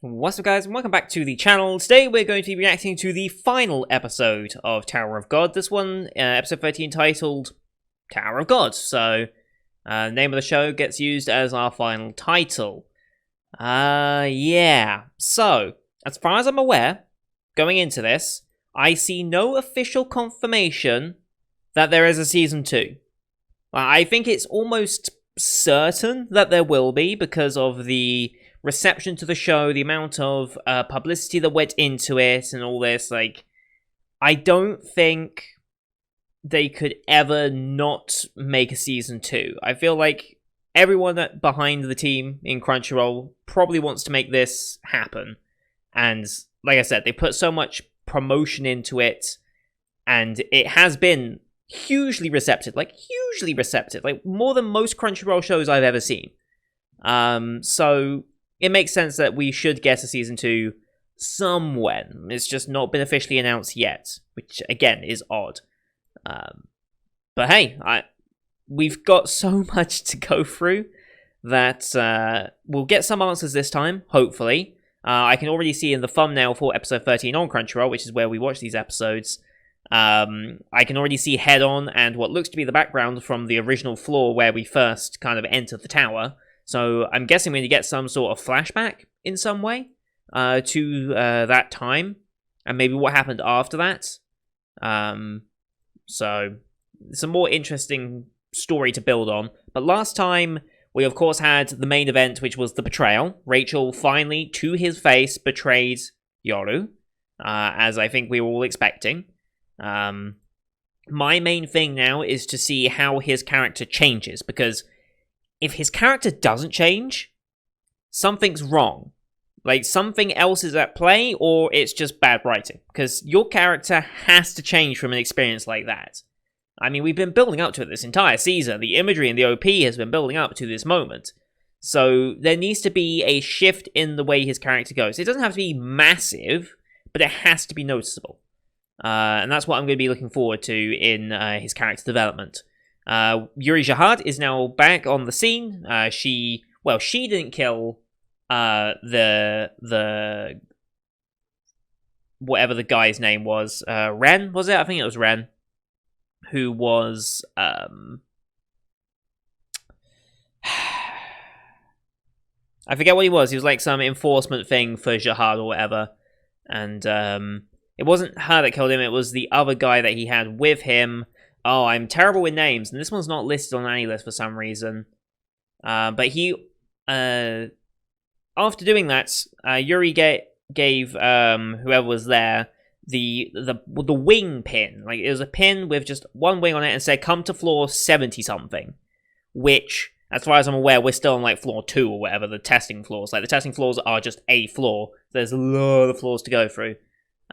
What's up, guys, and welcome back to the channel. Today we're going to be reacting to the final episode of Tower of God. This one, episode 13, titled Tower of God. So, name of the show gets used as our final title. Yeah. So, as far as I'm aware, going into this, I see no official confirmation that there is a Season 2. I think it's almost certain that there will be because of the reception to the show, the amount of publicity that went into it and all this. Like, I don't think they could ever not make a Season 2. I feel like everyone behind the team in Crunchyroll probably wants to make this happen. And like I said, they put so much promotion into it, and it has been hugely receptive, like more than most Crunchyroll shows I've ever seen. So it makes sense that we should get a Season 2 somewhere. It's just not been officially announced yet, which, again, is odd. But hey, we've got so much to go through that we'll get some answers this time, hopefully. I can already see in the thumbnail for episode 13 on Crunchyroll, which is where we watch these episodes, I can already see head-on and what looks to be the background from the original floor where we first kind of entered the tower. So I'm guessing we're going to get some sort of flashback in some way to that time, and maybe what happened after that. So it's a more interesting story to build on. But last time, we of course had the main event, which was the betrayal. Rachel finally, to his face, betrayed Yoru, as I think we were all expecting. My main thing now is to see how his character changes, because if his character doesn't change, something's wrong. Like, something else is at play, or it's just bad writing. Because your character has to change from an experience like that. I mean, we've been building up to it this entire season. The imagery in the OP has been building up to this moment. So there needs to be a shift in the way his character goes. It doesn't have to be massive, but it has to be noticeable. And that's what I'm going to be looking forward to in his character development. Yuri Jahad is now back on the scene. She didn't kill the whatever the guy's name was. Ren, was it? I think it was Ren, who was I forget what he was. He was like some enforcement thing for Jahad or whatever, and it wasn't her that killed him. It was the other guy that he had with him. Oh, I'm terrible with names, and this one's not listed on any list for some reason. But he, after doing that, Yuri gave whoever was there the wing pin. Like, it was a pin with just one wing on it and said, "Come to floor 70-something," which, as far as I'm aware, we're still on like floor 2 or whatever, the testing floors. Like, the testing floors are just a floor. There's a lot of floors to go through.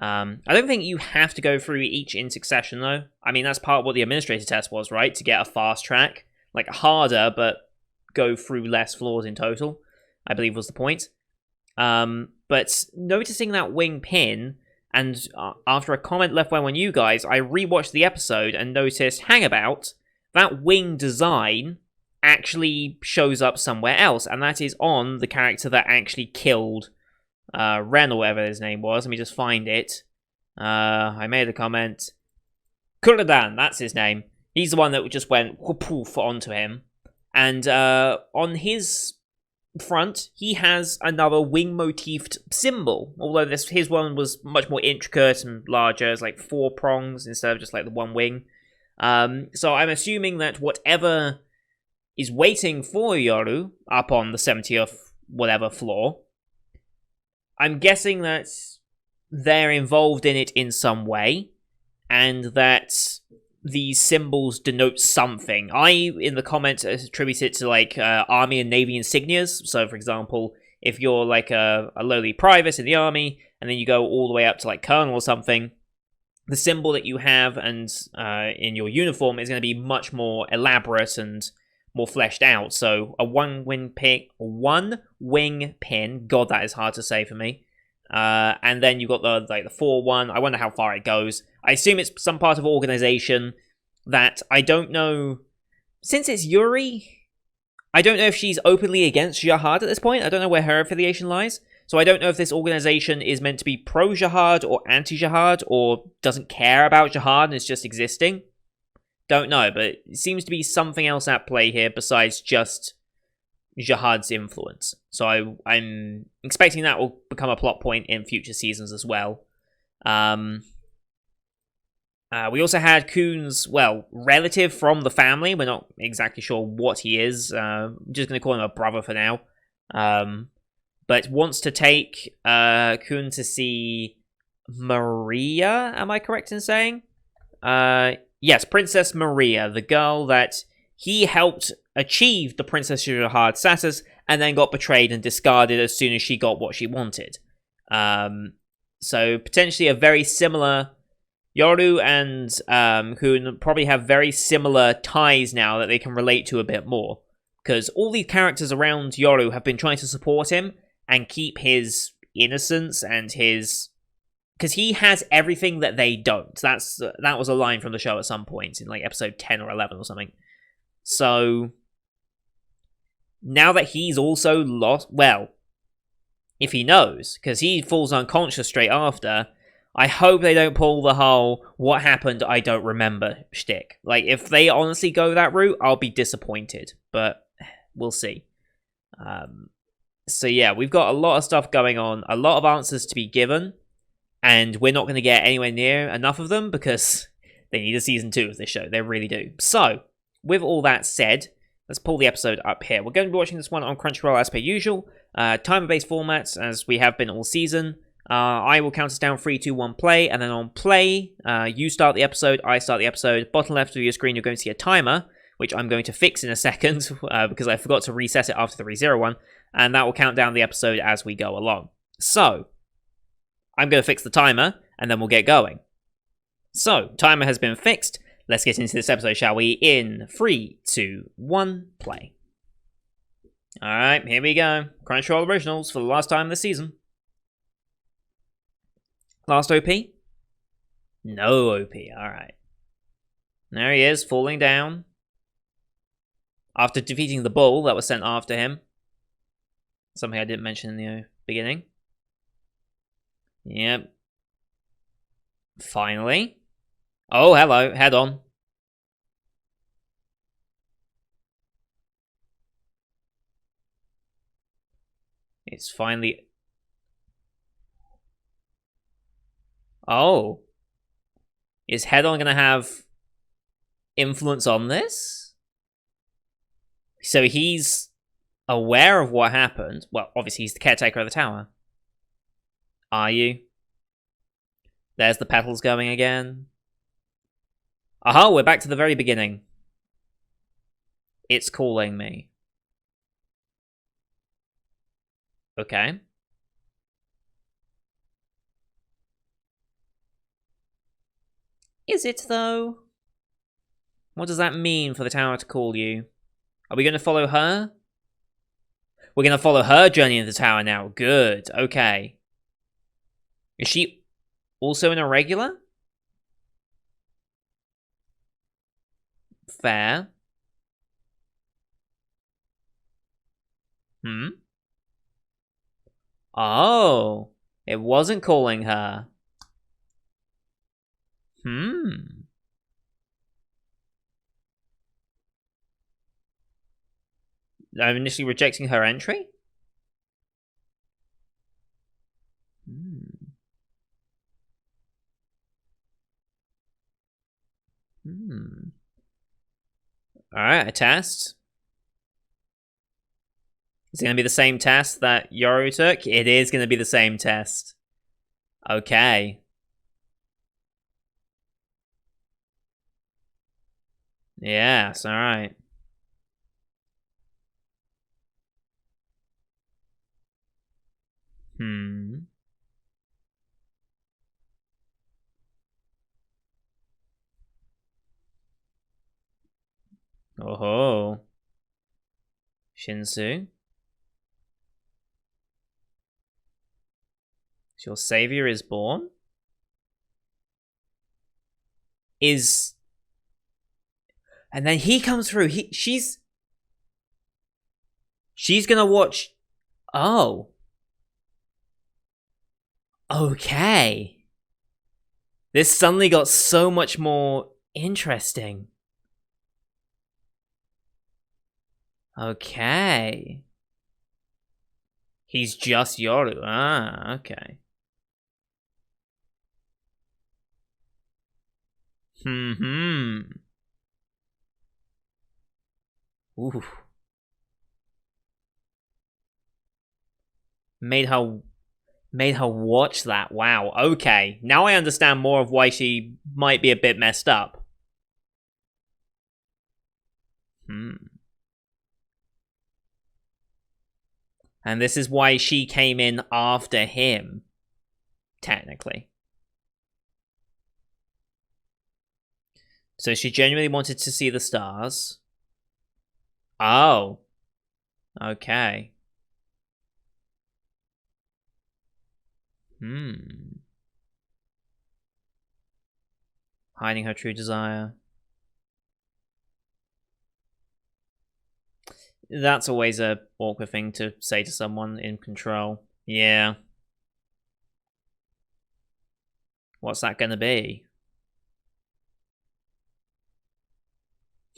I don't think you have to go through each in succession, though. I mean, that's part of what the administrator test was, right? To get a fast track. Like, harder, but go through less floors in total, I believe was the point. But noticing that wing pin, and after a comment left by one of you guys, I rewatched the episode and noticed, hang about, that wing design actually shows up somewhere else, and that is on the character that actually killed Ren, or whatever his name was. Let me just find it. I made a comment. Kuradan, that's his name. He's the one that just went poof onto him. And on his front, he has another wing-motifed symbol. Although his one was much more intricate and larger. It's like 4 prongs instead of just like the one wing. So I'm assuming that whatever is waiting for Yoru up on the 70th whatever floor, I'm guessing that they're involved in it in some way, and that these symbols denote something. In the comments, attribute it to, like, Army and Navy insignias. So, for example, if you're, like, a lowly private in the Army, and then you go all the way up to, like, Colonel or something, the symbol that you have and in your uniform is going to be much more elaborate and more fleshed out. So a one wing pin, God, that is hard to say for me. And then you've got the 4-1. I wonder how far it goes. I assume it's some part of organization that I don't know. Since it's Yuri, I don't know if she's openly against Jahad at this point. I don't know where her affiliation lies. So I don't know if this organization is meant to be pro-jihad or anti-jihad, or doesn't care about jihad and is just existing. Don't know, but it seems to be something else at play here besides just jihad's influence. So I'm expecting that will become a plot point in future seasons as well. We also had Khun's, relative from the family. We're not exactly sure what he is. I'm just going to call him a brother for now. But wants to take Khun to see Maria, am I correct in saying? Yes, Princess Maria, the girl that he helped achieve the Princess Jihad status and then got betrayed and discarded as soon as she got what she wanted. So potentially a very similar... Yoru and Khun probably have very similar ties now that they can relate to a bit more. Because all these characters around Yoru have been trying to support him and keep his innocence and his... Because he has everything that they don't. That was a line from the show at some point in like episode 10 or 11 or something. So now that he's also lost... Well, if he knows, because he falls unconscious straight after... I hope they don't pull the whole "what happened, I don't remember" shtick. Like, if they honestly go that route, I'll be disappointed. But we'll see. So yeah, we've got a lot of stuff going on, a lot of answers to be given, and we're not going to get anywhere near enough of them because they need a season 2 of this show. They really do. So, with all that said, let's pull the episode up here. We're going to be watching this one on Crunchyroll as per usual. Timer-based formats, as we have been all season. I will count us down 3, 2, 1, play, and then on play, you start the episode, I start the episode. Bottom left of your screen, you're going to see a timer, which I'm going to fix in a second, because I forgot to reset it after the ReZero one, and that will count down the episode as we go along. So, I'm going to fix the timer, and then we'll get going. So, timer has been fixed. Let's get into this episode, shall we? In 3, 2, 1, play. Alright, here we go. Crunchyroll Originals for the last time this season. Last OP? No OP, alright. There he is, falling down. After defeating the bull that was sent after him. Something I didn't mention in the beginning. Yep. Finally. Oh, hello, head on. It's finally... Oh. Is Head-On going to have influence on this? So he's aware of what happened. Well, obviously he's the caretaker of the tower. Are you? There's the petals going again. Aha, we're back to the very beginning. It's calling me. Okay. Is it, though? What does that mean for the tower to call you? Are we going to follow her? We're going to follow her journey into the tower now. Good. Okay. Is she also an irregular? Fair. Oh. It wasn't calling her. I'm initially rejecting her entry? Alright, a test. Is it going to be the same test that Yoru took? It is going to be the same test. Okay. Yes, alright. Oh-ho. Shinsu? Your savior is born? And then he comes through. She's gonna watch... Oh. Okay. This suddenly got so much more interesting. Okay. He's just Yoru. Ah, okay. Hmm. Ooh. Made her watch that. Wow. Okay. Now I understand more of why she might be a bit messed up. Hmm. And this is why she came in after him, technically. So she genuinely wanted to see the stars. Oh. Okay. Hmm. Hiding her true desire. That's always a awkward thing to say to someone in control. Yeah. What's that gonna be?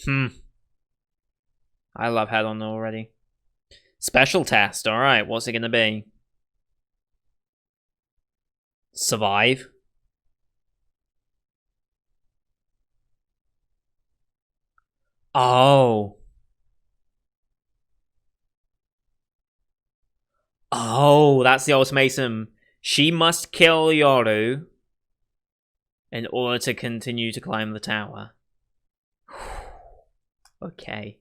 Hmm. I love Head On already. Special test. Alright, what's it gonna be? Survive? Oh. Oh, that's the ultimatum. She must kill Yoru in order to continue to climb the tower. Okay.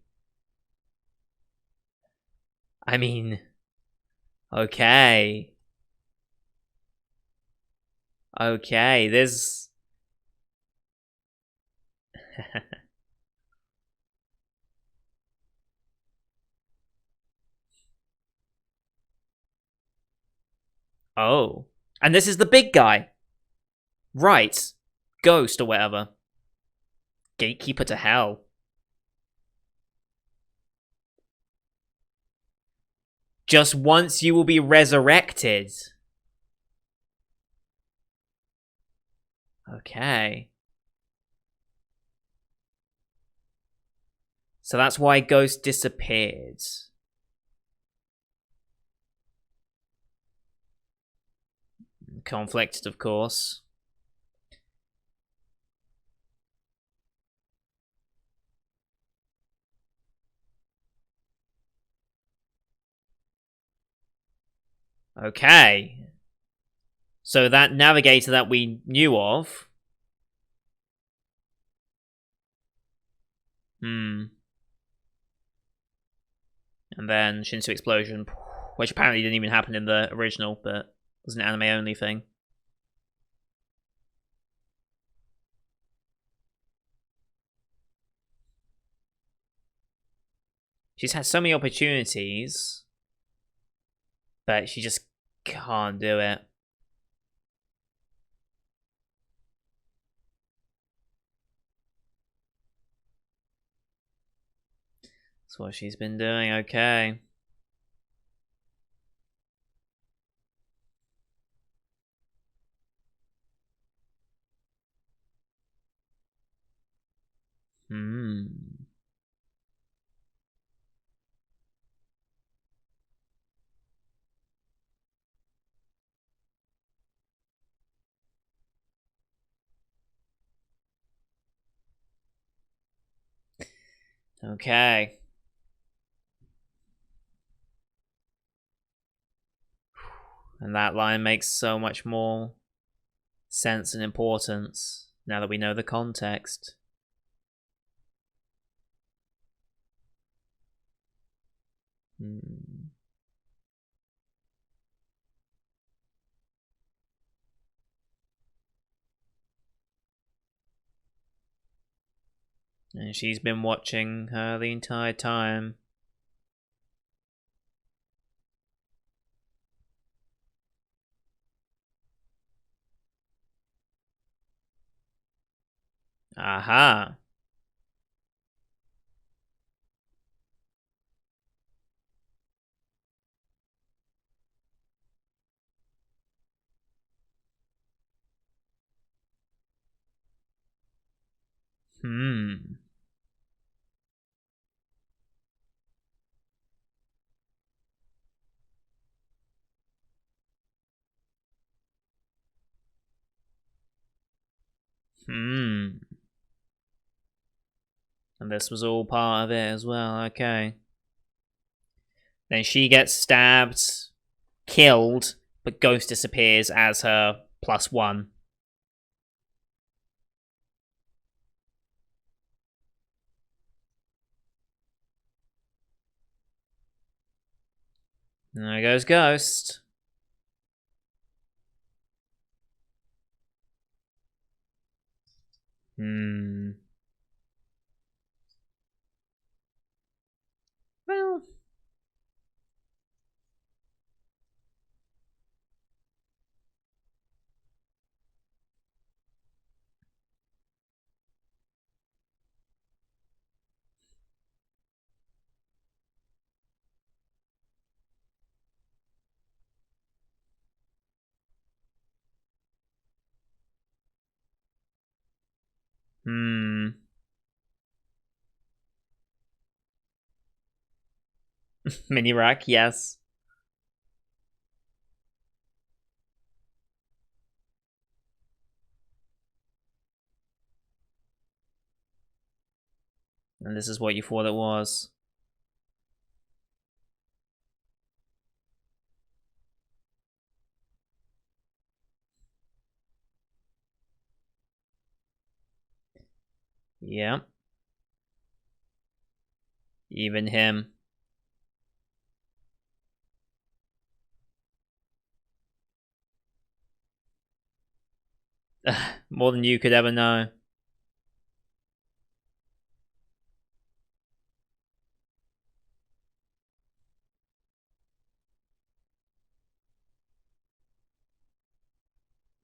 I mean, okay. Okay, there's... oh. And this is the big guy. Right. Ghost or whatever. Gatekeeper to hell. Just once you will be resurrected. Okay. So that's why Ghost disappeared. Conflicted, of course. Okay. So that navigator that we knew of. Hmm. And then Shinsu Explosion, which apparently didn't even happen in the original, but was an anime only thing. She's had so many opportunities, but she just can't do it. That's what she's been doing, okay. Hmm. Okay. And that line makes so much more sense and importance now that we know the context. Hmm. And she's been watching her the entire time. Aha. Hmm. And this was all part of it as well. Okay. Then she gets stabbed, killed, but Ghost disappears as her +1. There goes Ghost. Hmm. Well. Hmm. Mini rack, yes. And this is what you thought it was. Yeah. Even him. More than you could ever know.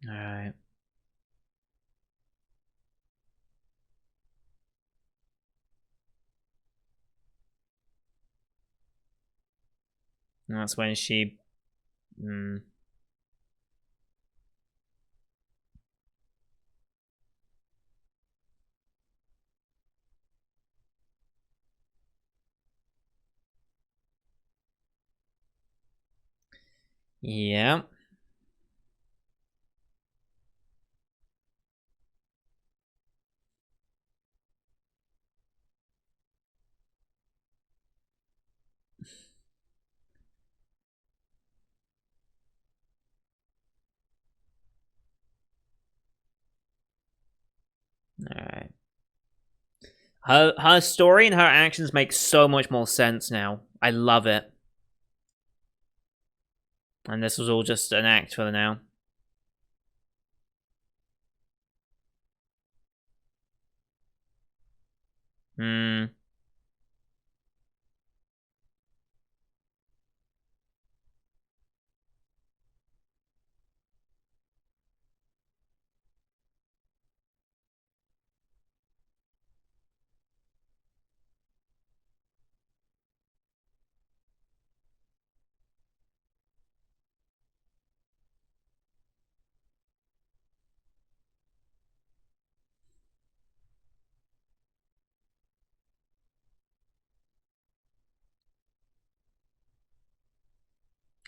Alright. That's when she. Mm, yeah. Alright. Her story and her actions make so much more sense now. I love it. And this was all just an act for now. Hmm.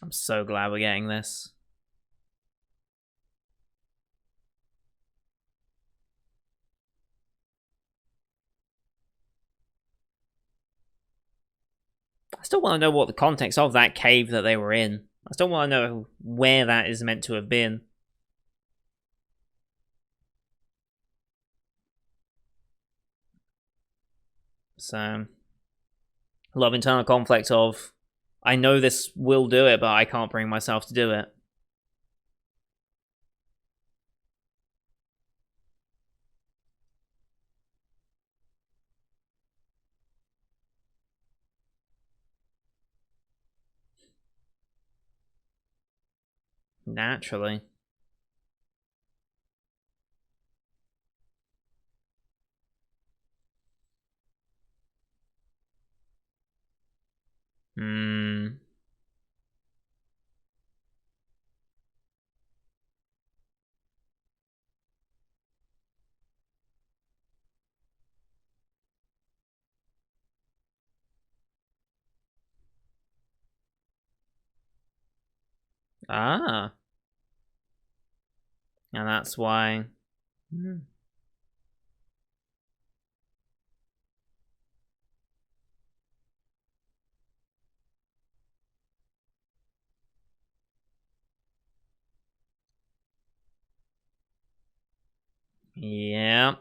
I'm so glad we're getting this. I still want to know what the context of that cave that they were in. I still want to know where that is meant to have been. So, a lot of internal conflict of, I know this will do it, but I can't bring myself to do it. Naturally. Hmm. Ah. And that's why. Hmm. Yeah.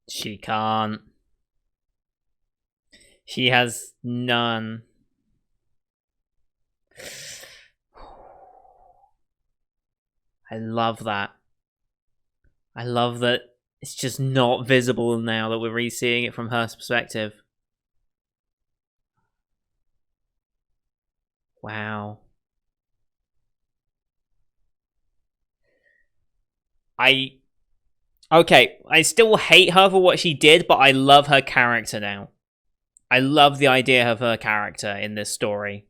She can't. She has none. I love that. I love that it's just not visible now that we're re-seeing it from her perspective. Wow. Okay, I still hate her for what she did, but I love her character now. I love the idea of her character in this story.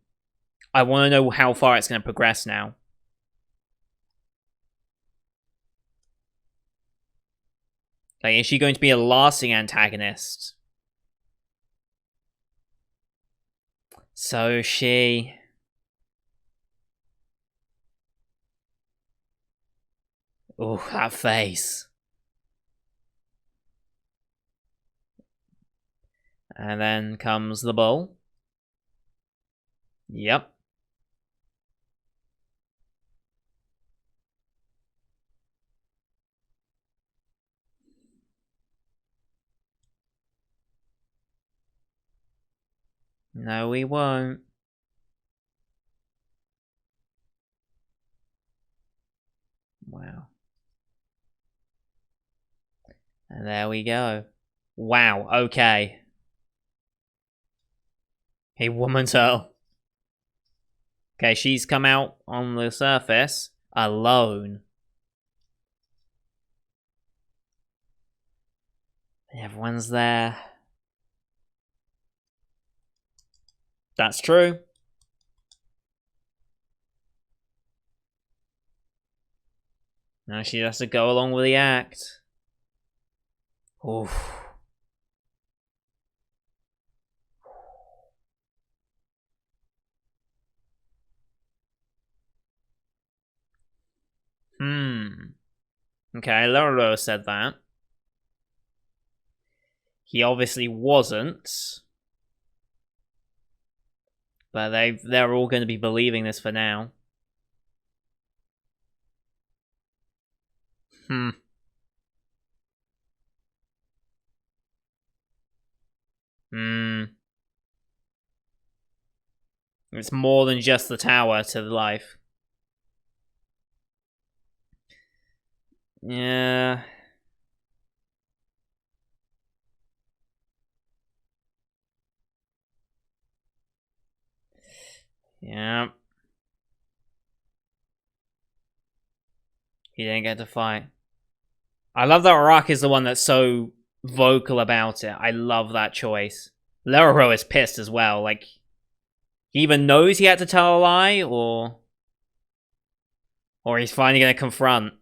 I want to know how far it's going to progress now. Like, is she going to be a lasting antagonist? So she... Oh, that face. And then comes the bull. Yep. No, we won't. Wow. And there we go. Wow, okay. A woman turtle. Okay, she's come out on the surface alone. Everyone's there. That's true. Now she has to go along with the act. Oof. Okay, Loro said that. He obviously wasn't. But they're all going to be believing this for now. Hmm. It's more than just the tower to life. Yeah. Yeah. He didn't get to fight. I love that Rock is the one that's so vocal about it. I love that choice. Lero is pissed as well. Like, he even knows he had to tell a lie, or he's finally going to confront.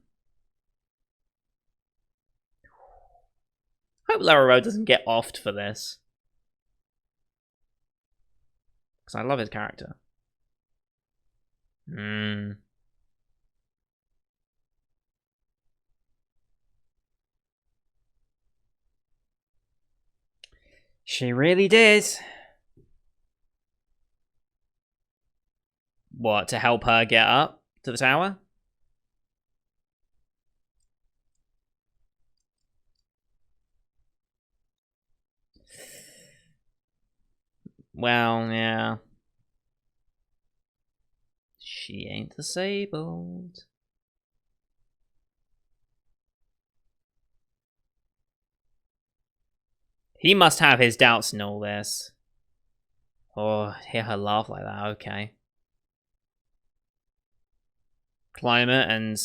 I hope Lero doesn't get offed for this. Because I love his character. She really did. What, to help her get up to the tower? Well, yeah. She ain't disabled. He must have his doubts in all this. Oh, hear her laugh like that, okay. Climate and...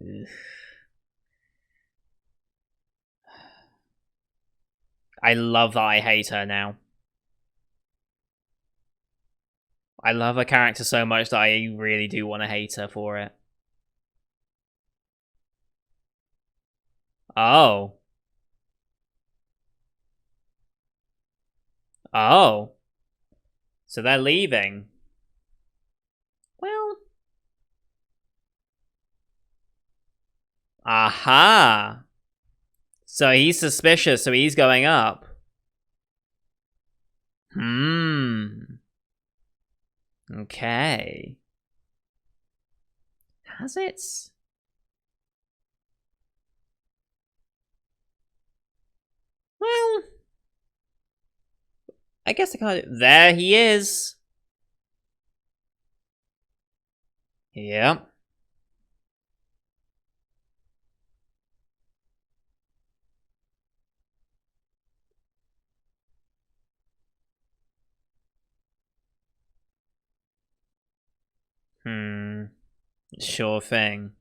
Ugh. I love that I hate her now. I love her character so much that I really do want to hate her for it. Oh. Oh. So they're leaving. Well. Aha. So he's suspicious, so he's going up. Okay. Has it? Well, I guess I can't. There he is. Yep. Sure thing.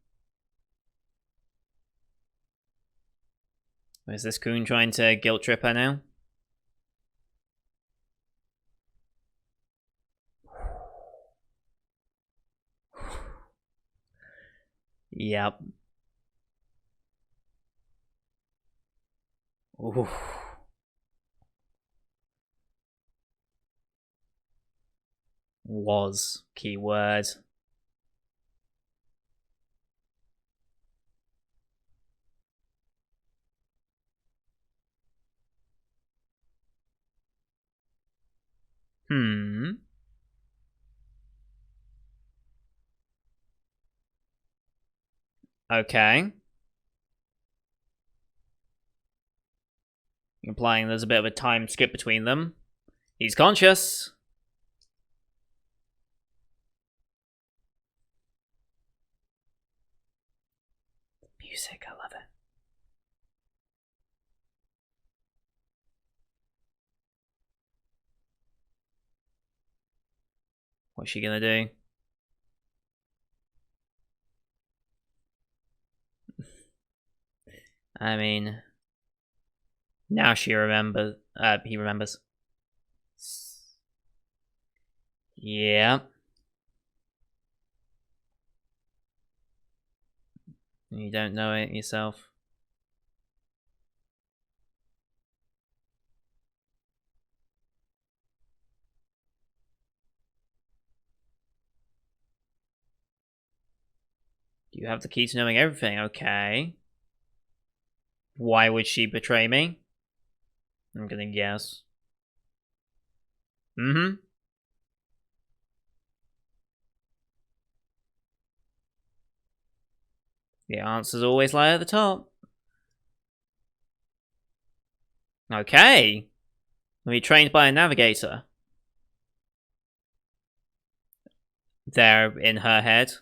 Is this Coon trying to guilt trip her now? Yep. Ooh. Was keyword. Okay. Implying there's a bit of a time skip between them. He's conscious. Music, I love it. What's she gonna do? I mean, now she remembers. He remembers. Yeah. You don't know it yourself. You have the key to knowing everything. Okay. Why would she betray me? I'm gonna guess. Mm-hmm. The answers always lie at the top. Okay. I'll be trained by a navigator. There in her head.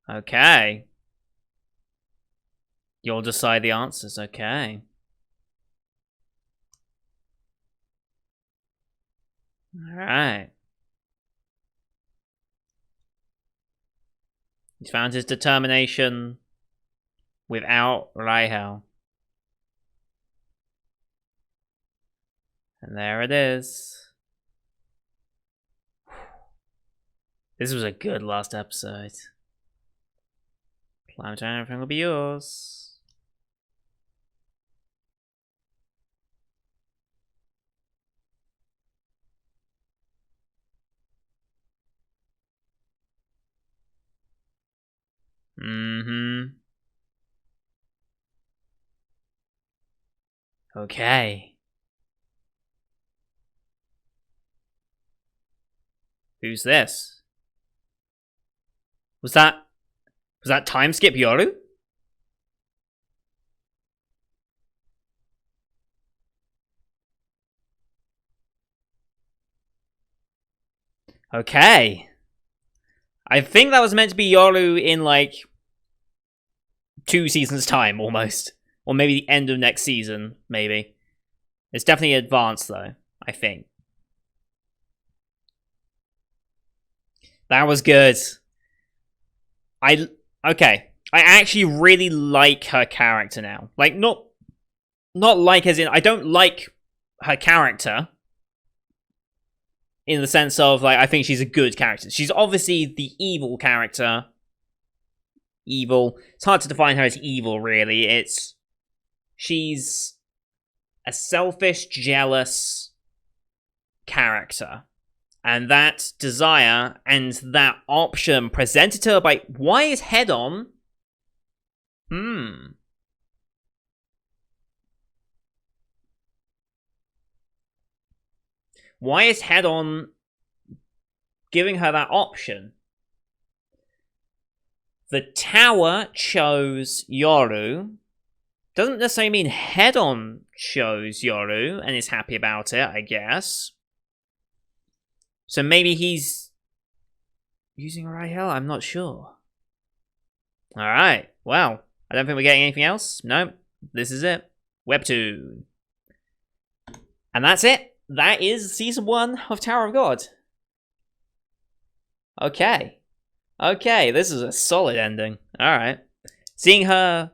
Okay. You'll decide the answers, okay. Alright. He's found his determination without Rahel. And there it is. This was a good last episode. Climb down, everything will be yours. Mm-hmm. Okay. Who's this? Was that time skip Yoru? Okay. I think that was meant to be Yoru in like 2 seasons time almost. Or maybe the end of next season, maybe. It's definitely advanced though, I think. That was good. Okay. I actually really like her character now. Like not like as in I don't like her character in the sense of like I think she's a good character. She's obviously the evil character. Evil. It's hard to define her as evil really. She's a selfish, jealous character. And that desire and that option presented to her by... Why is head on? Why is Head-On giving her that option? The tower chose Yoru. Doesn't necessarily mean Head-On chose Yoru and is happy about it, I guess. So maybe he's using Rahel? I'm not sure. Alright, well, I don't think we're getting anything else. No, this is it. Webtoon. And that's it. That is Season 1 of Tower of God. Okay. Okay, this is a solid ending. Alright. Seeing her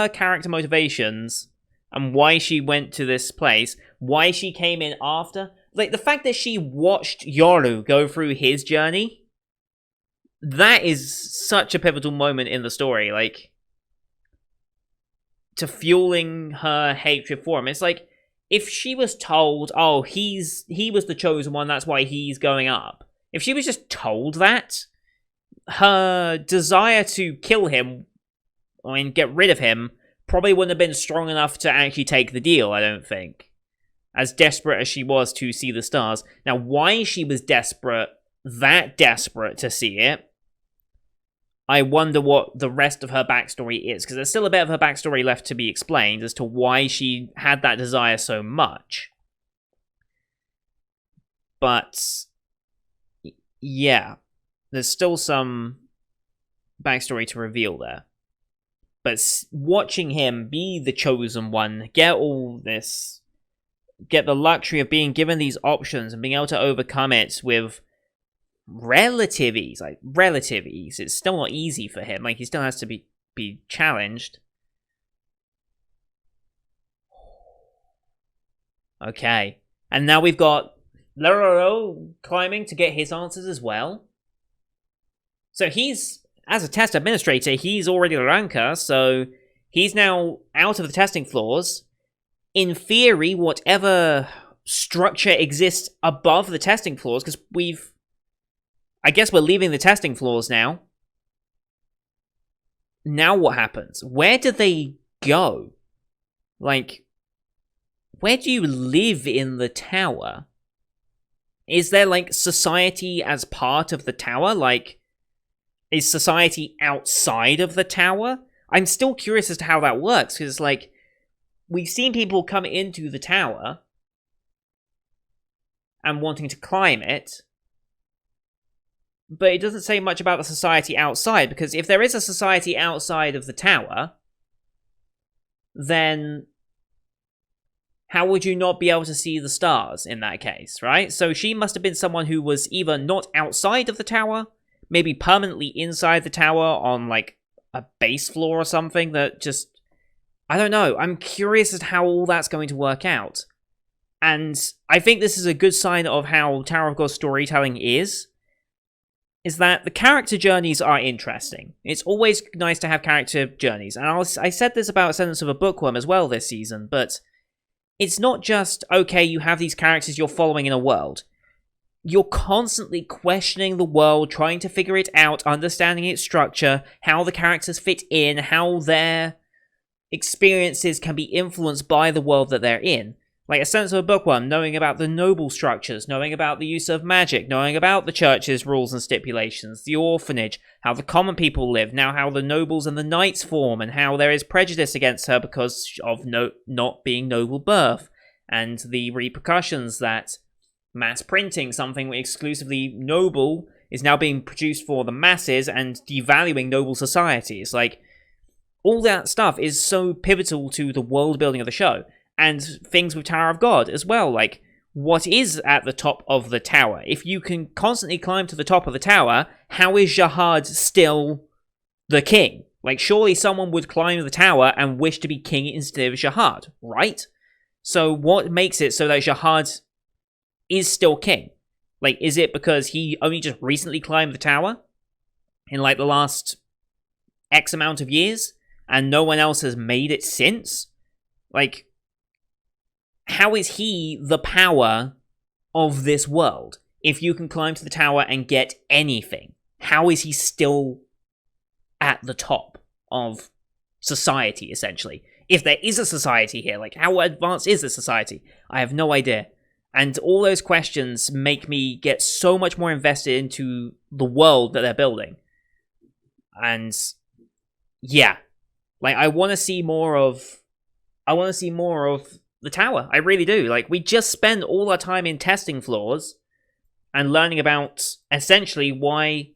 character motivations and why she went to this place, why she came in after. Like, the fact that she watched Yoru go through his journey, that is such a pivotal moment in the story. Like, to fueling her hatred for him. It's like, if she was told, oh, he was the chosen one, that's why he's going up. If she was just told that, her desire to kill him, and get rid of him, probably wouldn't have been strong enough to actually take the deal, I don't think. As desperate as she was to see the stars. Now, why she was that desperate to see it, I wonder what the rest of her backstory is, because there's still a bit of her backstory left to be explained as to why she had that desire so much. But, yeah, there's still some backstory to reveal there. But watching him be the chosen one, get all this, get the luxury of being given these options and being able to overcome it with relative ease. It's still not easy for him. Like, he still has to be challenged. Okay. And now we've got Leroro climbing to get his answers as well. So he's, as a test administrator, he's already a ranker, so he's now out of the testing floors. In theory, whatever structure exists above the testing floors, because I guess we're leaving the testing floors now. Now what happens? Where do they go? Like, where do you live in the tower? Is there, like, society as part of the tower? Like, is society outside of the tower? I'm still curious as to how that works, because, like, we've seen people come into the tower and wanting to climb it, but it doesn't say much about the society outside, because if there is a society outside of the tower, then how would you not be able to see the stars in that case, right? So she must have been someone who was either not outside of the tower, maybe permanently inside the tower on, like, a base floor or something that just... I don't know. I'm curious as to how all that's going to work out. And I think this is a good sign of how Tower of God storytelling is that the character journeys are interesting. It's always nice to have character journeys. And I said this about Ascendance of a Bookworm as well this season, but it's not just, okay, you have these characters you're following in a world. You're constantly questioning the world, trying to figure it out, understanding its structure, how the characters fit in, how their experiences can be influenced by the world that they're in. Like Ascendance of a Bookworm, knowing about the noble structures, knowing about the use of magic, knowing about the church's rules and stipulations, the orphanage, how the common people live, now how the nobles and the knights form, and how there is prejudice against her because of not being noble birth, and the repercussions that mass printing, something exclusively noble, is now being produced for the masses and devaluing noble societies. Like, all that stuff is so pivotal to the world building of the show. And things with Tower of God as well, like, what is at the top of the tower? If you can constantly climb to the top of the tower, how is Jahad still the king? Like, surely someone would climb the tower and wish to be king instead of Jahad, right? So what makes it so that Jahad is still king? Like, is it because he only just recently climbed the tower in, like, the last X amount of years, and no one else has made it since? Like, how is he the power of this world? If you can climb to the tower and get anything, how is he still at the top of society, essentially? If there is a society here, like, how advanced is the society? I have no idea. And all those questions make me get so much more invested into the world that they're building. And yeah, like I want to see more of the tower. I really do. Like, we just spend all our time in testing floors and learning about essentially why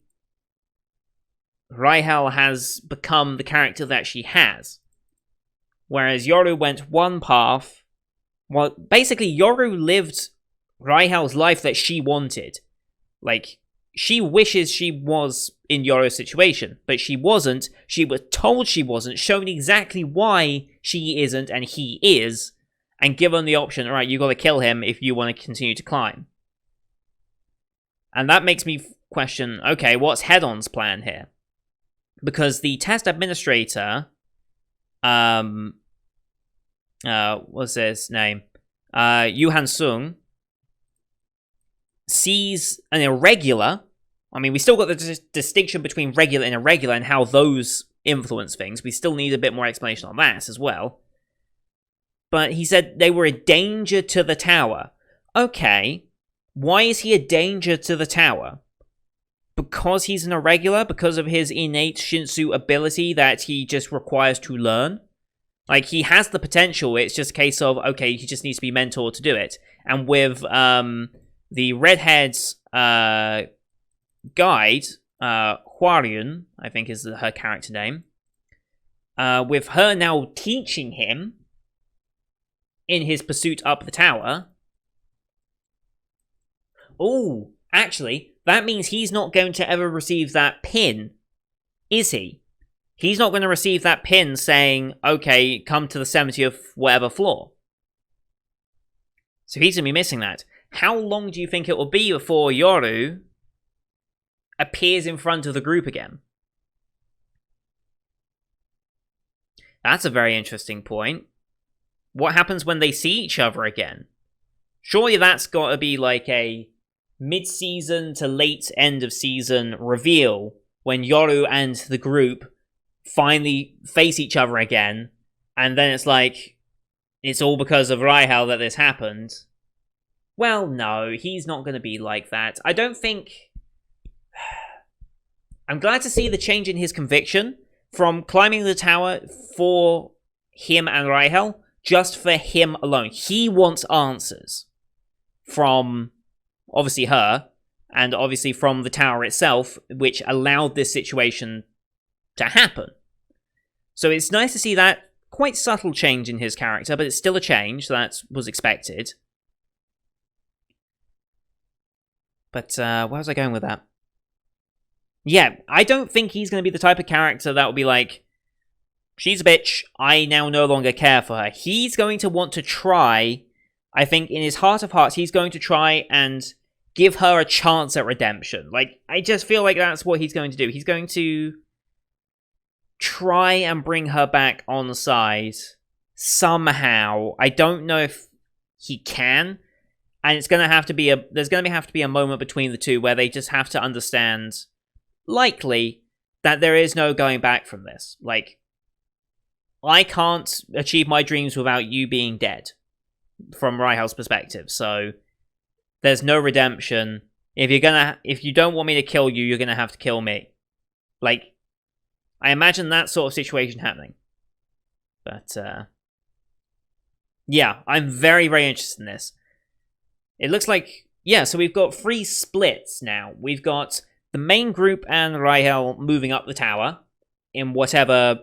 Raihel has become the character that she has. Whereas Yoru went one path. Well, basically, Yoru lived Raihel's life that she wanted. Like, she wishes she was in Yoru's situation, but she wasn't. She was told she wasn't, shown exactly why she isn't and he is, and given the option, alright, you gotta kill him if you want to continue to climb. And that makes me question, okay, what's Head-On's plan here? Because the test administrator, what's his name? Yuhan Sung, sees an irregular. I mean, we still got the distinction between regular and irregular and how those influence things. We still need a bit more explanation on that as well. But he said they were a danger to the tower. Okay, why is he a danger to the tower? Because he's an irregular? Because of his innate Shinsu ability that he just requires to learn? Like, he has the potential, it's just a case of, okay, he just needs to be mentored to do it. And with the redhead's guide, Hwaryun, I think is her character name, with her now teaching him in his pursuit up the tower. Oh, actually, that means he's not going to ever receive that pin, is he? He's not going to receive that pin saying, okay, come to the 70th whatever floor. So he's going to be missing that. How long do you think it will be before Yoru appears in front of the group again? That's a very interesting point. What happens when they see each other again? Surely that's got to be like a mid-season to late end of season reveal when Yoru and the group finally face each other again, and then it's like, it's all because of Raihel that this happened. Well, no, he's not going to be like that. I don't think... I'm glad to see the change in his conviction from climbing the tower for him and Raihel, just for him alone. He wants answers from, obviously, her, and obviously from the tower itself, which allowed this situation to happen. So it's nice to see that quite subtle change in his character, but it's still a change that was expected. But where was I going with that? Yeah, I don't think he's going to be the type of character that will be like, she's a bitch, I now no longer care for her. He's going to want to try, I think in his heart of hearts, he's going to try and give her a chance at redemption. Like, I just feel like that's what he's going to do. He's going to try and bring her back on the side somehow. I don't know if he can, and it's going to have to be there's going to have to be a moment between the two where they just have to understand, likely, that there is no going back from this. Like, I can't achieve my dreams without you being dead, from Raihel's perspective. So there's no redemption. If you don't want me to kill you, you're gonna have to kill me. Like, I imagine that sort of situation happening. But yeah, I'm very, very interested in this. It looks like, yeah, so we've got 3 splits now. We've got the main group and Raihel moving up the tower in whatever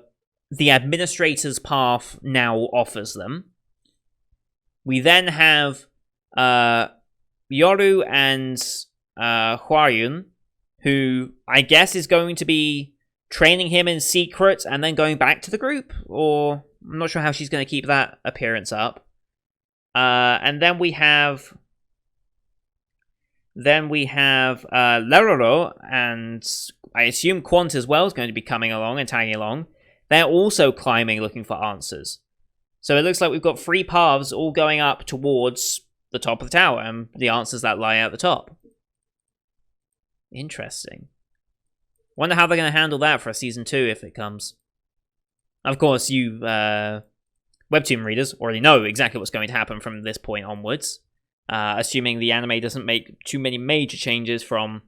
the administrator's path now offers them. We then have Yoru and Hwaryun, who I guess is going to be training him in secret and then going back to the group, or I'm not sure how she's going to keep that appearance up. And then we have Leroro, and I assume Quant as well is going to be coming along and tagging along. They're also climbing, looking for answers. So it looks like we've got 3 paths all going up towards the top of the tower, and the answers that lie at the top. Interesting. Wonder how they're going to handle that for a Season 2 if it comes. Of course, you Webtoon readers already know exactly what's going to happen from this point onwards. assuming the anime doesn't make too many major changes from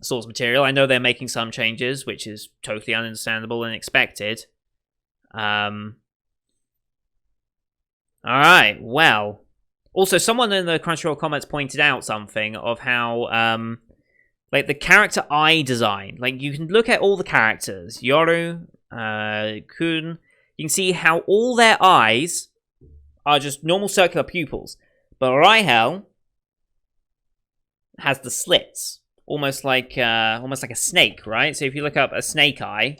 source material. I know they're making some changes, which is totally understandable and expected. Alright, well. Also, someone in the Crunchyroll comments pointed out something of how, like, the character eye design. Like, you can look at all the characters. Yoru, Kun. You can see how all their eyes are just normal circular pupils. But Raihel has the slits. Almost like a snake, right? So if you look up a snake eye...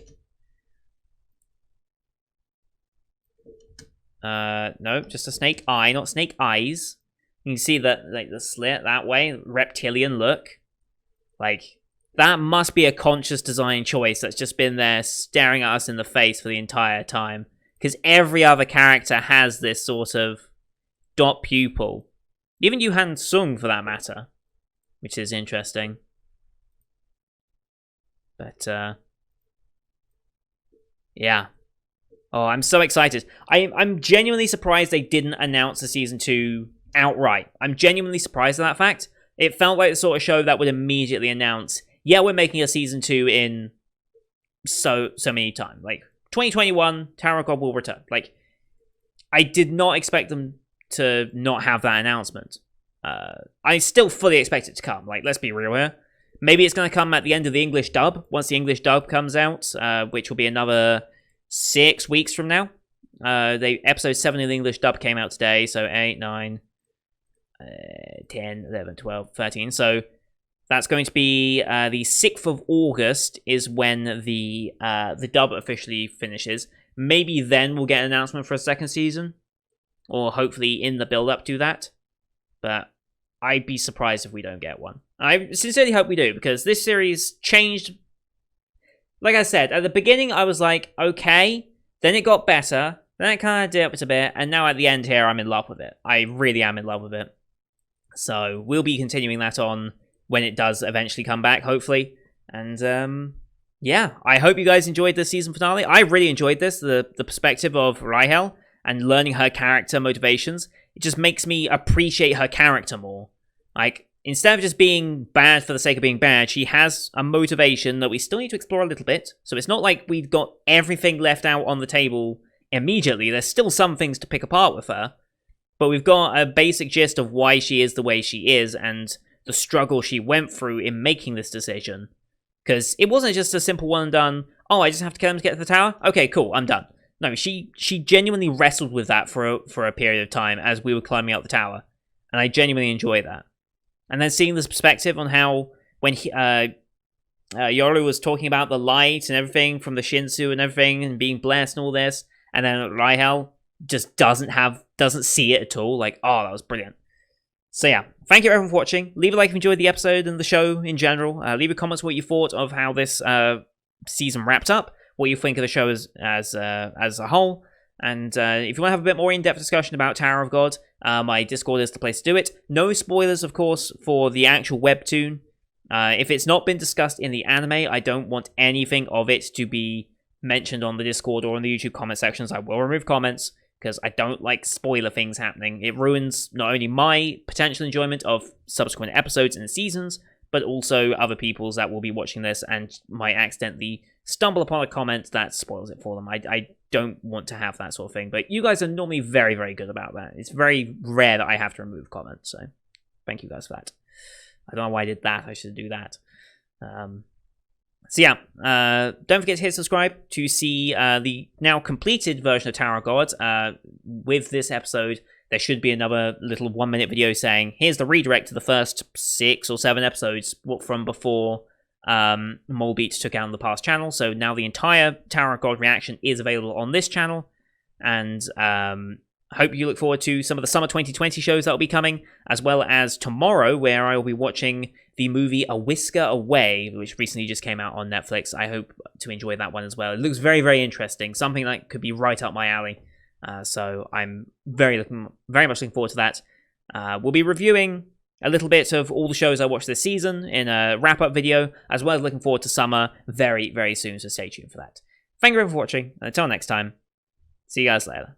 no, just a snake eye, not snake eyes. You can see that, like, the slit that way, reptilian look. Like, that must be a conscious design choice that's just been there staring at us in the face for the entire time. Because every other character has this sort of dot pupil. Even Yuhan Sung, for that matter. Which is interesting. But, yeah. Oh, I'm so excited. I'm genuinely surprised they didn't announce the Season 2 outright. I'm genuinely surprised at that fact. It felt like the sort of show that would immediately announce, yeah, we're making a Season 2 in so many times. Like, 2021, Tower of God will return. Like, I did not expect them to not have that announcement. I still fully expect it to come. Like, let's be real here. Maybe it's going to come at the end of the English dub, once the English dub comes out, which will be another 6 weeks from now. Episode 7 of the English dub came out today, so 8, 9, 10, 11, 12, 13. So that's going to be the 6th of August is when the dub officially finishes. Maybe then we'll get an announcement for a second season, or hopefully in the build-up to that. But I'd be surprised if we don't get one. I sincerely hope we do, because this series changed. Like I said, at the beginning I was like, okay, then it got better, then it kind of dipped a bit, and now at the end here I'm in love with it. I really am in love with it. So we'll be continuing that on when it does eventually come back, hopefully. And yeah, I hope you guys enjoyed this season finale. I really enjoyed this, the perspective of Raihel and learning her character motivations. It just makes me appreciate her character more. Like, instead of just being bad for the sake of being bad, she has a motivation that we still need to explore a little bit. So it's not like we've got everything left out on the table immediately. There's still some things to pick apart with her. But we've got a basic gist of why she is the way she is and the struggle she went through in making this decision. Because it wasn't just a simple one and done, oh, I just have to kill him to get to the tower? Okay, cool, I'm done. No, she genuinely wrestled with that for a period of time as we were climbing up the tower. And I genuinely enjoy that. And then seeing this perspective on how when Yoru was talking about the light and everything from the Shinsu and everything and being blessed and all this, and then Raihel just doesn't see it at all. Like, oh, that was brilliant. So yeah, thank you everyone for watching. Leave a like if you enjoyed the episode and the show in general. Leave a comment what you thought of how this season wrapped up, what you think of the show as a whole. And if you want to have a bit more in-depth discussion about Tower of God, my Discord is the place to do it. No spoilers, of course, for the actual webtoon. If it's not been discussed in the anime, I don't want anything of it to be mentioned on the Discord or in the YouTube comment sections. I will remove comments, because I don't like spoiler things happening. It ruins not only my potential enjoyment of subsequent episodes and seasons, but also other people's that will be watching this and might accidentally stumble upon a comment that spoils it for them. I don't want to have that sort of thing, but you guys are normally very, very good about that. It's very rare that I have to remove comments, so thank you guys for that. I don't know why I did that. I should do that. So yeah, don't forget to hit subscribe to see the now completed version of Tower of God. With this episode, there should be another little 1-minute video saying, here's the redirect to the first 6 or 7 episodes from before Molebeat took out on the past channel. So now the entire Tower of God reaction is available on this channel. And hope you look forward to some of the summer 2020 shows that will be coming, as well as tomorrow, where I will be watching the movie A Whisker Away, which recently just came out on Netflix. I hope to enjoy that one as well. It looks very, very interesting. Something that could be right up my alley. So I'm very much looking forward to that. We'll be reviewing a little bit of all the shows I watched this season in a wrap-up video, as well as looking forward to summer very, very soon, so stay tuned for that. Thank you everyone for watching, and until next time, see you guys later.